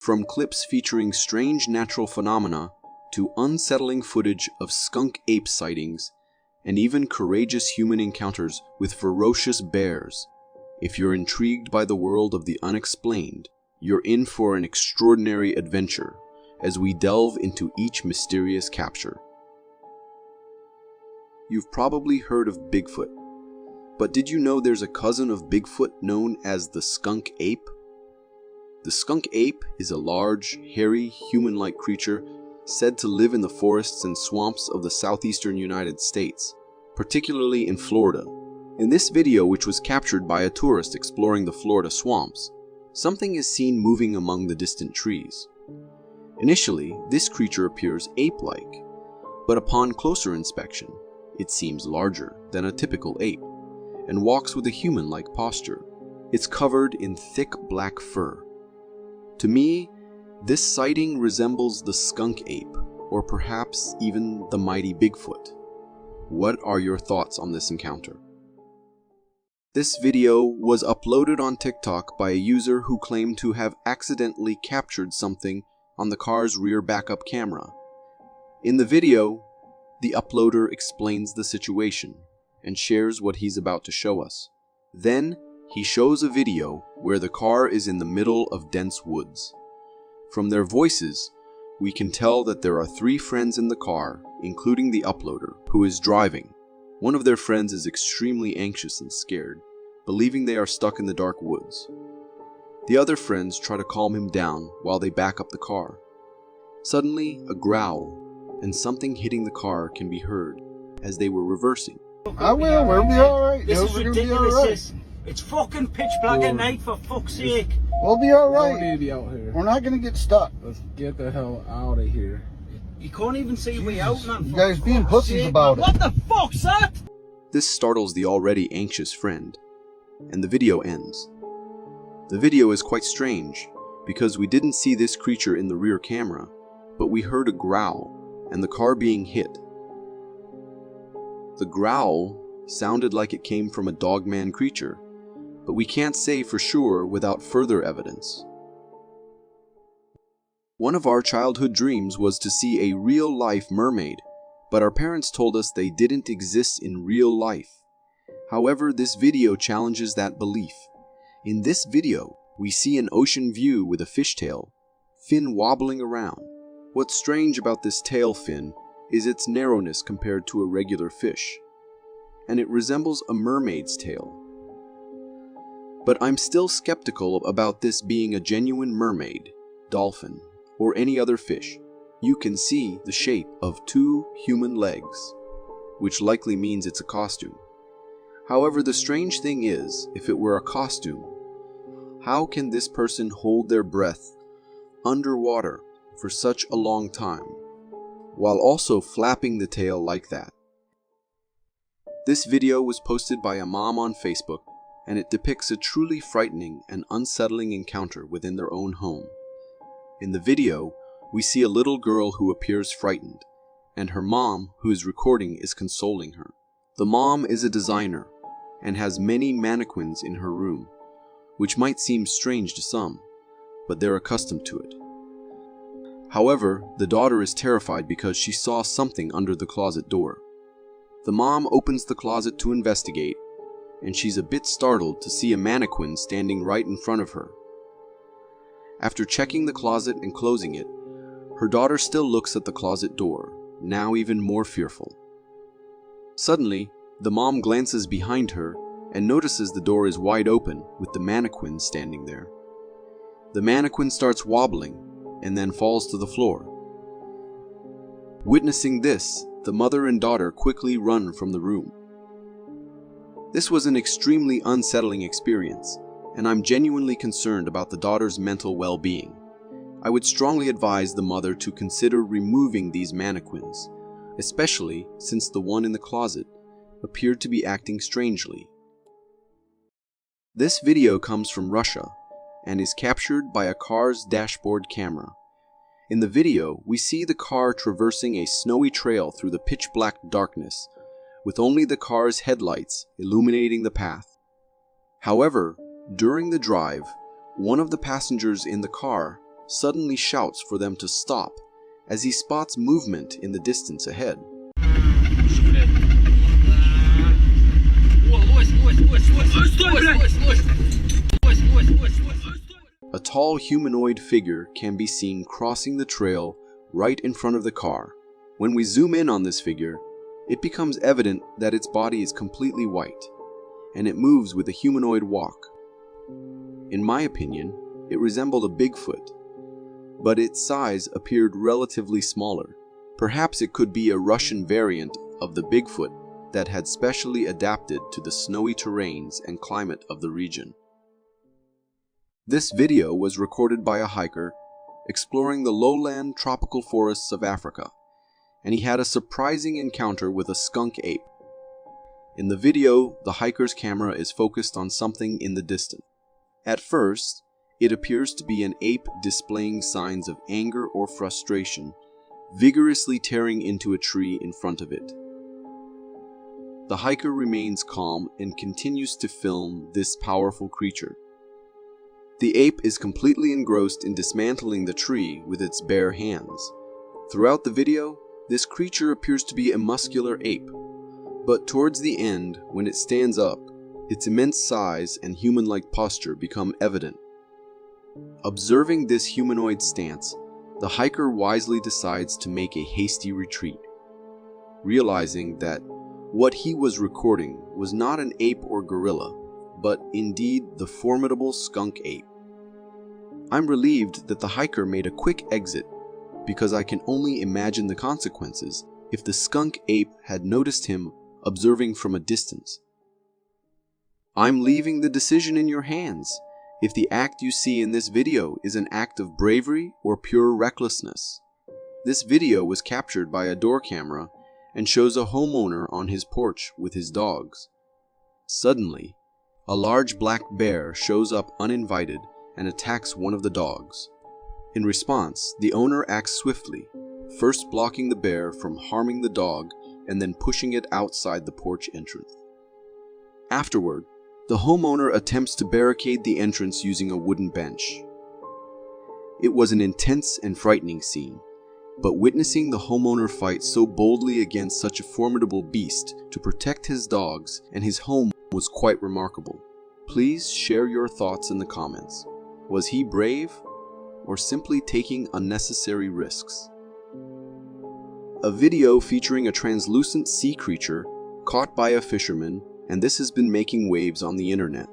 From clips featuring strange natural phenomena to unsettling footage of skunk ape sightings and even courageous human encounters with ferocious bears, if you're intrigued by the world of the unexplained, you're in for an extraordinary adventure as we delve into each mysterious capture. You've probably heard of Bigfoot, but did you know there's a cousin of Bigfoot known as the skunk ape? The skunk ape is a large, hairy, human-like creature said to live in the forests and swamps of the southeastern United States, particularly in Florida. In this video, which was captured by a tourist exploring the Florida swamps, something is seen moving among the distant trees. Initially, this creature appears ape-like, but upon closer inspection, it seems larger than a typical ape and walks with a human-like posture. It's covered in thick black fur. To me, this sighting resembles the skunk ape, or perhaps even the mighty Bigfoot. What are your thoughts on this encounter? This video was uploaded on TikTok by a user who claimed to have accidentally captured something on the car's rear backup camera. In the video, the uploader explains the situation and shares what he's about to show us. Then, he shows a video where the car is in the middle of dense woods. From their voices, we can tell that there are 3 friends in the car, including the uploader, who is driving. One of their friends is extremely anxious and scared, believing they are stuck in the dark woods. The other friends try to calm him down while they back up the car. Suddenly, a growl and something hitting the car can be heard as they were reversing. I will, we'll be alright. This is ridiculous. It's fucking pitch black at night, for fuck's sake. We'll be alright. We're not gonna get stuck. Let's get the hell out of here. You can't even see your way out, man. You guys being pussies about it. What the fuck's that? This startles the already anxious friend, and the video ends. The video is quite strange, because we didn't see this creature in the rear camera, but we heard a growl and the car being hit. The growl sounded like it came from a dogman creature, but we can't say for sure without further evidence. One of our childhood dreams was to see a real-life mermaid, but our parents told us they didn't exist in real life. However, this video challenges that belief. In this video, we see an ocean view with a fishtail, fin wobbling around. What's strange about this tail fin is its narrowness compared to a regular fish, and it resembles a mermaid's tail. But I'm still skeptical about this being a genuine mermaid, dolphin, or any other fish. You can see the shape of 2 human legs, which likely means it's a costume. However, the strange thing is, if it were a costume, how can this person hold their breath underwater for such a long time, while also flapping the tail like that? This video was posted by a mom on Facebook, and it depicts a truly frightening and unsettling encounter within their own home. In the video, we see a little girl who appears frightened, and her mom, who is recording, is consoling her. The mom is a designer and has many mannequins in her room, which might seem strange to some, but they're accustomed to it. However, the daughter is terrified because she saw something under the closet door. The mom opens the closet to investigate, and she's a bit startled to see a mannequin standing right in front of her. After checking the closet and closing it, her daughter still looks at the closet door, now even more fearful. Suddenly, the mom glances behind her and notices the door is wide open with the mannequin standing there. The mannequin starts wobbling and then falls to the floor. Witnessing this, the mother and daughter quickly run from the room. This was an extremely unsettling experience, and I'm genuinely concerned about the daughter's mental well-being. I would strongly advise the mother to consider removing these mannequins, especially since the one in the closet appeared to be acting strangely. This video comes from Russia and is captured by a car's dashboard camera. In the video, we see the car traversing a snowy trail through the pitch-black darkness, with only the car's headlights illuminating the path. However, during the drive, one of the passengers in the car suddenly shouts for them to stop as he spots movement in the distance ahead. A tall humanoid figure can be seen crossing the trail right in front of the car. When we zoom in on this figure, it becomes evident that its body is completely white, and it moves with a humanoid walk. In my opinion, it resembled a Bigfoot, but its size appeared relatively smaller. Perhaps it could be a Russian variant of the Bigfoot that had specially adapted to the snowy terrains and climate of the region. This video was recorded by a hiker exploring the lowland tropical forests of Africa, and he had a surprising encounter with a skunk ape. In the video, the hiker's camera is focused on something in the distance. At first, it appears to be an ape displaying signs of anger or frustration, vigorously tearing into a tree in front of it. The hiker remains calm and continues to film this powerful creature. The ape is completely engrossed in dismantling the tree with its bare hands. Throughout the video, this creature appears to be a muscular ape, but towards the end, when it stands up, its immense size and human-like posture become evident. Observing this humanoid stance, the hiker wisely decides to make a hasty retreat, realizing that what he was recording was not an ape or gorilla, but indeed the formidable skunk ape. I'm relieved that the hiker made a quick exit, because I can only imagine the consequences if the skunk ape had noticed him observing from a distance. I'm leaving the decision in your hands if the act you see in this video is an act of bravery or pure recklessness. This video was captured by a door camera and shows a homeowner on his porch with his dogs. Suddenly, a large black bear shows up uninvited and attacks one of the dogs. In response, the owner acts swiftly, first blocking the bear from harming the dog and then pushing it outside the porch entrance. Afterward, the homeowner attempts to barricade the entrance using a wooden bench. It was an intense and frightening scene, but witnessing the homeowner fight so boldly against such a formidable beast to protect his dogs and his home was quite remarkable. Please share your thoughts in the comments. Was he brave, or simply taking unnecessary risks? A video featuring a translucent sea creature caught by a fisherman, and this has been making waves on the internet.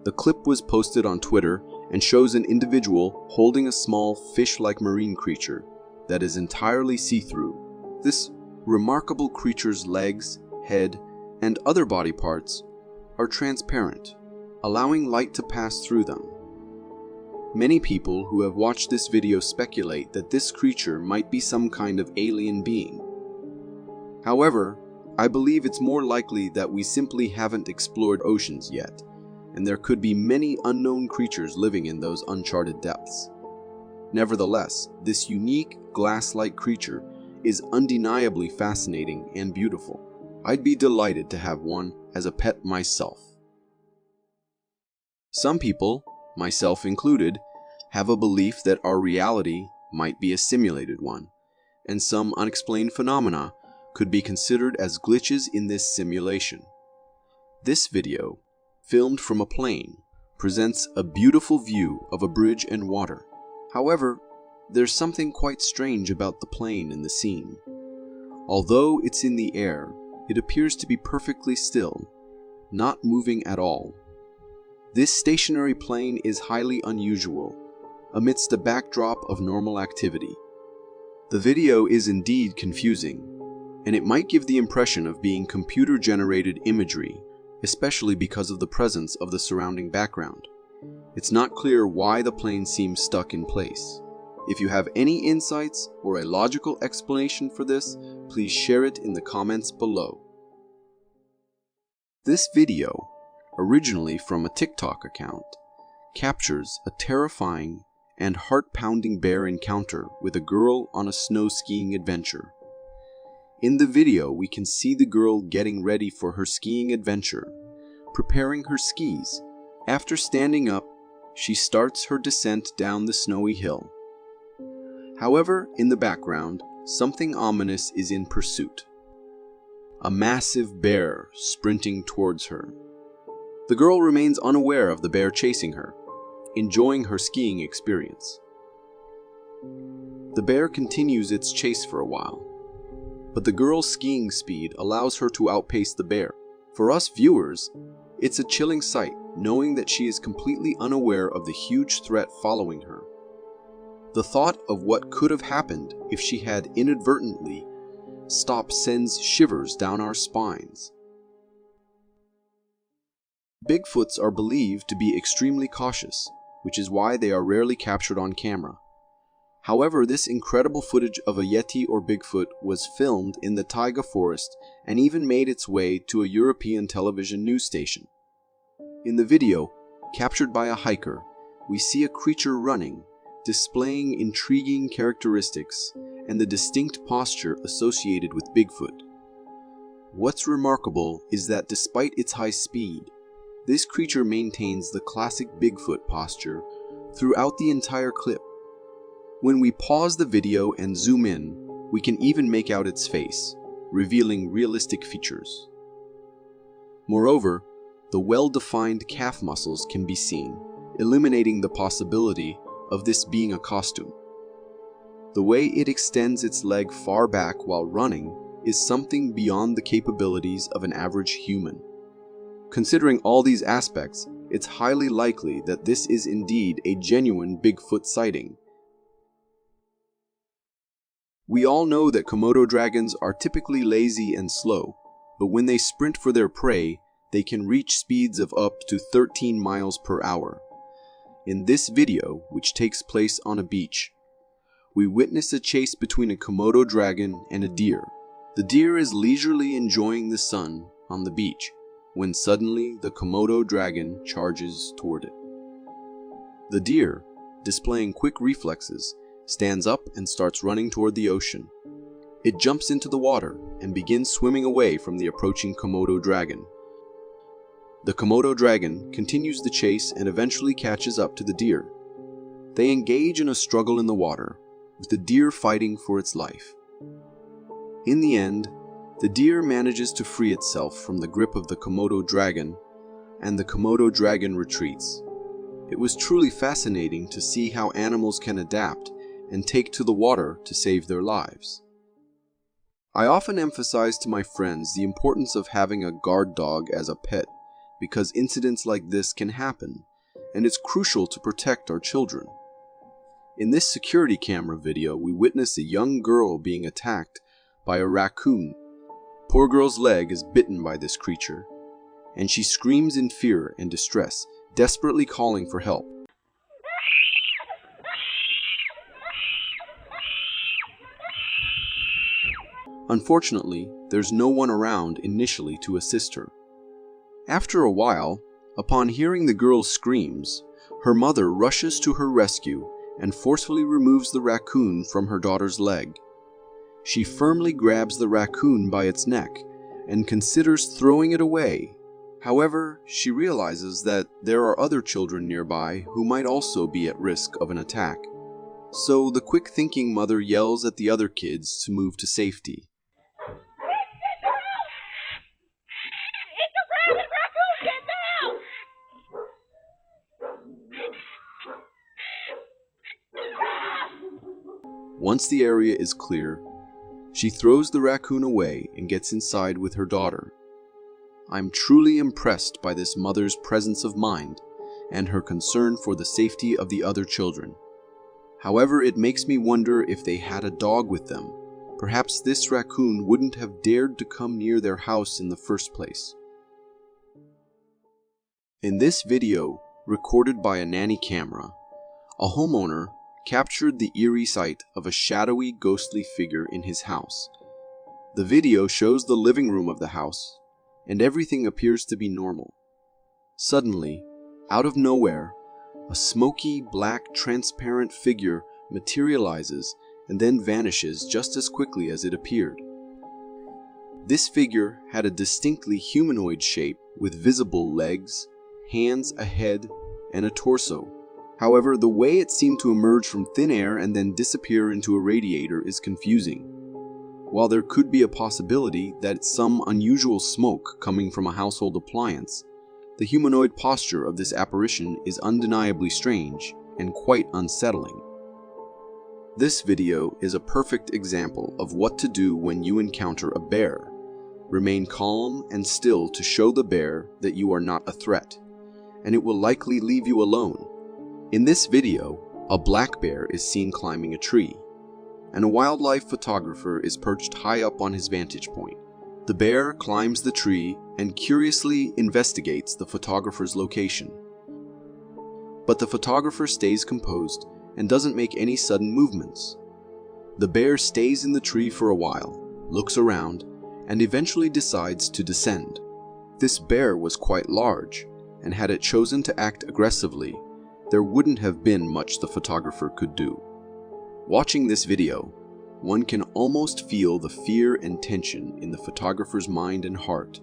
The clip was posted on Twitter and shows an individual holding a small fish-like marine creature that is entirely see-through. This remarkable creature's legs, head, and other body parts are transparent, allowing light to pass through them. Many people who have watched this video speculate that this creature might be some kind of alien being. However, I believe it's more likely that we simply haven't explored oceans yet, and there could be many unknown creatures living in those uncharted depths. Nevertheless, this unique glass-like creature is undeniably fascinating and beautiful. I'd be delighted to have one as a pet myself. Some people, myself included, have a belief that our reality might be a simulated one, and some unexplained phenomena could be considered as glitches in this simulation. This video, filmed from a plane, presents a beautiful view of a bridge and water. However, there's something quite strange about the plane in the scene. Although it's in the air, it appears to be perfectly still, not moving at all. This stationary plane is highly unusual, amidst a backdrop of normal activity. The video is indeed confusing, and it might give the impression of being computer-generated imagery, especially because of the presence of the surrounding background. It's not clear why the plane seems stuck in place. If you have any insights or a logical explanation for this, please share it in the comments below. This video, originally from a TikTok account, captures a terrifying and heart-pounding bear encounter with a girl on a snow skiing adventure. In the video, we can see the girl getting ready for her skiing adventure, preparing her skis. After standing up, she starts her descent down the snowy hill. However, in the background, something ominous is in pursuit. A massive bear sprinting towards her. The girl remains unaware of the bear chasing her, enjoying her skiing experience. The bear continues its chase for a while, but the girl's skiing speed allows her to outpace the bear. For us viewers, it's a chilling sight knowing that she is completely unaware of the huge threat following her. The thought of what could have happened if she had inadvertently stopped sends shivers down our spines. Bigfoots are believed to be extremely cautious, which is why they are rarely captured on camera. However, this incredible footage of a Yeti or Bigfoot was filmed in the taiga forest and even made its way to a European television news station. In the video, captured by a hiker, we see a creature running, displaying intriguing characteristics and the distinct posture associated with Bigfoot. What's remarkable is that despite its high speed, this creature maintains the classic Bigfoot posture throughout the entire clip. When we pause the video and zoom in, we can even make out its face, revealing realistic features. Moreover, the well-defined calf muscles can be seen, eliminating the possibility of this being a costume. The way it extends its leg far back while running is something beyond the capabilities of an average human. Considering all these aspects, it's highly likely that this is indeed a genuine Bigfoot sighting. We all know that Komodo dragons are typically lazy and slow, but when they sprint for their prey, they can reach speeds of up to 13 miles per hour. In this video, which takes place on a beach, we witness a chase between a Komodo dragon and a deer. The deer is leisurely enjoying the sun on the beach, when suddenly the Komodo dragon charges toward it. The deer, displaying quick reflexes, stands up and starts running toward the ocean. It jumps into the water and begins swimming away from the approaching Komodo dragon. The Komodo dragon continues the chase and eventually catches up to the deer. They engage in a struggle in the water, with the deer fighting for its life. In the end, the deer manages to free itself from the grip of the Komodo dragon, and the Komodo dragon retreats. It was truly fascinating to see how animals can adapt and take to the water to save their lives. I often emphasize to my friends the importance of having a guard dog as a pet, because incidents like this can happen, and it's crucial to protect our children. In this security camera video, we witness a young girl being attacked by a raccoon. Poor girl's leg is bitten by this creature, and she screams in fear and distress, desperately calling for help. Unfortunately, there's no one around initially to assist her. After a while, upon hearing the girl's screams, her mother rushes to her rescue and forcefully removes the raccoon from her daughter's leg. She firmly grabs the raccoon by its neck and considers throwing it away. However, she realizes that there are other children nearby who might also be at risk of an attack. So the quick-thinking mother yells at the other kids to move to safety. Once the area is clear, she throws the raccoon away and gets inside with her daughter. I'm truly impressed by this mother's presence of mind and her concern for the safety of the other children. However, it makes me wonder if they had a dog with them. Perhaps this raccoon wouldn't have dared to come near their house in the first place. In this video, recorded by a nanny camera, a homeowner captured the eerie sight of a shadowy, ghostly figure in his house. The video shows the living room of the house, and everything appears to be normal. Suddenly, out of nowhere, a smoky, black, transparent figure materializes and then vanishes just as quickly as it appeared. This figure had a distinctly humanoid shape with visible legs, hands, a head, and a torso, However, the way it seemed to emerge from thin air and then disappear into a radiator is confusing. While there could be a possibility that it's some unusual smoke coming from a household appliance, the humanoid posture of this apparition is undeniably strange and quite unsettling. This video is a perfect example of what to do when you encounter a bear. Remain calm and still to show the bear that you are not a threat, and it will likely leave you alone. In this video, a black bear is seen climbing a tree, and a wildlife photographer is perched high up on his vantage point. The bear climbs the tree and curiously investigates the photographer's location. But the photographer stays composed and doesn't make any sudden movements. The bear stays in the tree for a while, looks around, and eventually decides to descend. This bear was quite large, and had it chosen to act aggressively, there wouldn't have been much the photographer could do. Watching this video, one can almost feel the fear and tension in the photographer's mind and heart,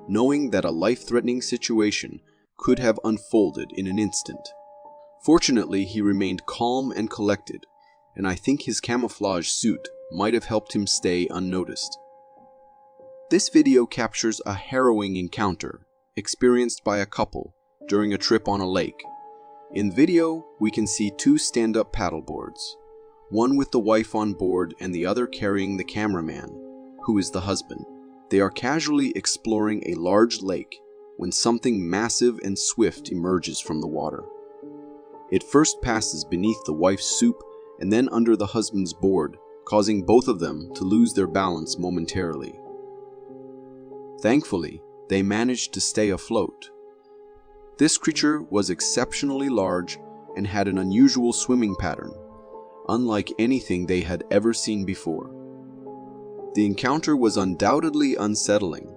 knowing that a life-threatening situation could have unfolded in an instant. Fortunately, he remained calm and collected, and I think his camouflage suit might have helped him stay unnoticed. This video captures a harrowing encounter experienced by a couple during a trip on a lake. In the video, we can see two stand-up paddleboards, one with the wife on board and the other carrying the cameraman, who is the husband. They are casually exploring a large lake when something massive and swift emerges from the water. It first passes beneath the wife's soup and then under the husband's board, causing both of them to lose their balance momentarily. Thankfully, they managed to stay afloat. This creature was exceptionally large and had an unusual swimming pattern, unlike anything they had ever seen before. The encounter was undoubtedly unsettling,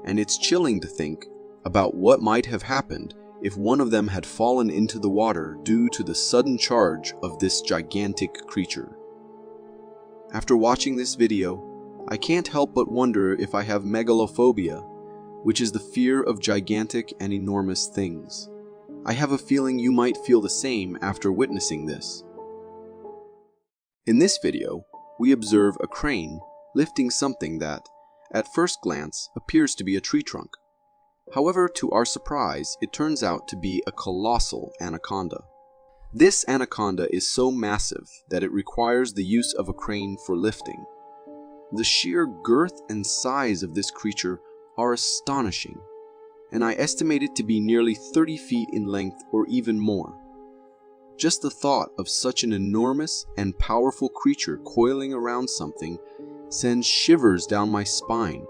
and it's chilling to think about what might have happened if one of them had fallen into the water due to the sudden charge of this gigantic creature. After watching this video, I can't help but wonder if I have megalophobia, which is the fear of gigantic and enormous things. I have a feeling you might feel the same after witnessing this. In this video, we observe a crane lifting something that, at first glance, appears to be a tree trunk. However, to our surprise, it turns out to be a colossal anaconda. This anaconda is so massive that it requires the use of a crane for lifting. The sheer girth and size of this creature are astonishing, and I estimate it to be nearly 30 feet in length or even more. Just the thought of such an enormous and powerful creature coiling around something sends shivers down my spine.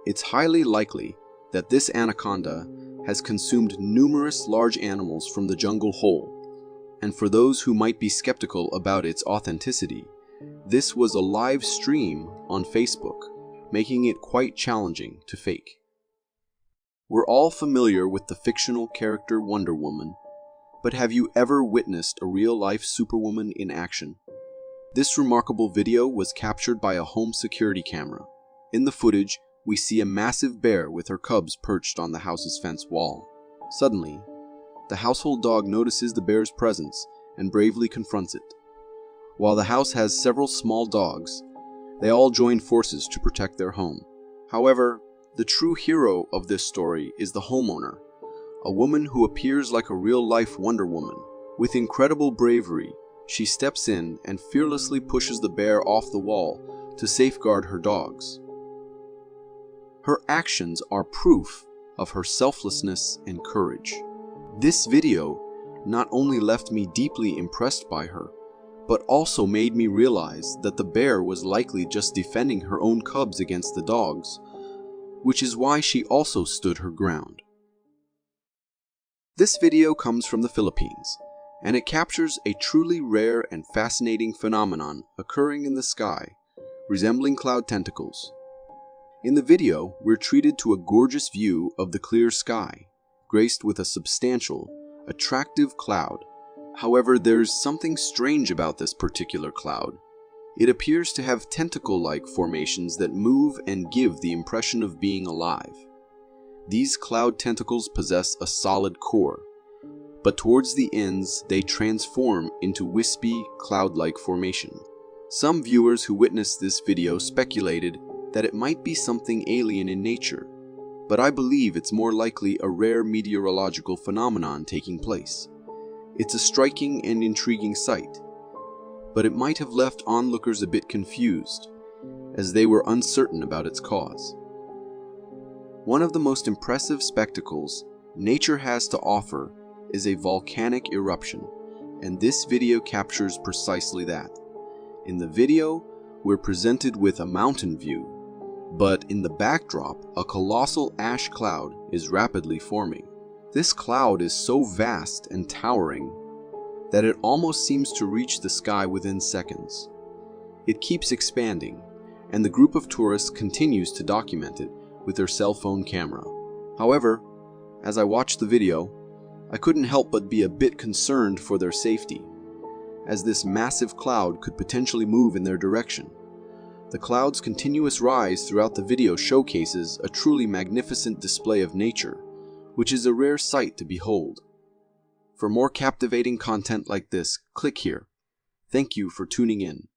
It's highly likely that this anaconda has consumed numerous large animals from the jungle whole, and for those who might be skeptical about its authenticity, this was a live stream on Facebook, making it quite challenging to fake. We're all familiar with the fictional character Wonder Woman, but have you ever witnessed a real-life Superwoman in action? This remarkable video was captured by a home security camera. In the footage, we see a massive bear with her cubs perched on the house's fence wall. Suddenly, the household dog notices the bear's presence and bravely confronts it. While the house has several small dogs, they all join forces to protect their home. However, the true hero of this story is the homeowner, a woman who appears like a real-life Wonder Woman. With incredible bravery, she steps in and fearlessly pushes the bear off the wall to safeguard her dogs. Her actions are proof of her selflessness and courage. This video not only left me deeply impressed by her, but also made me realize that the bear was likely just defending her own cubs against the dogs, which is why she also stood her ground. This video comes from the Philippines, and it captures a truly rare and fascinating phenomenon occurring in the sky, resembling cloud tentacles. In the video, we're treated to a gorgeous view of the clear sky, graced with a substantial, attractive cloud. However, there's something strange about this particular cloud. It appears to have tentacle-like formations that move and give the impression of being alive. These cloud tentacles possess a solid core, but towards the ends they transform into wispy, cloud-like formation. Some viewers who witnessed this video speculated that it might be something alien in nature, but I believe it's more likely a rare meteorological phenomenon taking place. It's a striking and intriguing sight, but it might have left onlookers a bit confused, as they were uncertain about its cause. One of the most impressive spectacles nature has to offer is a volcanic eruption, and this video captures precisely that. In the video, we're presented with a mountain view, but in the backdrop, a colossal ash cloud is rapidly forming. This cloud is so vast and towering that it almost seems to reach the sky within seconds. It keeps expanding, and the group of tourists continues to document it with their cell phone camera. However, as I watched the video, I couldn't help but be a bit concerned for their safety, as this massive cloud could potentially move in their direction. The cloud's continuous rise throughout the video showcases a truly magnificent display of nature, which is a rare sight to behold. For more captivating content like this, click here. Thank you for tuning in.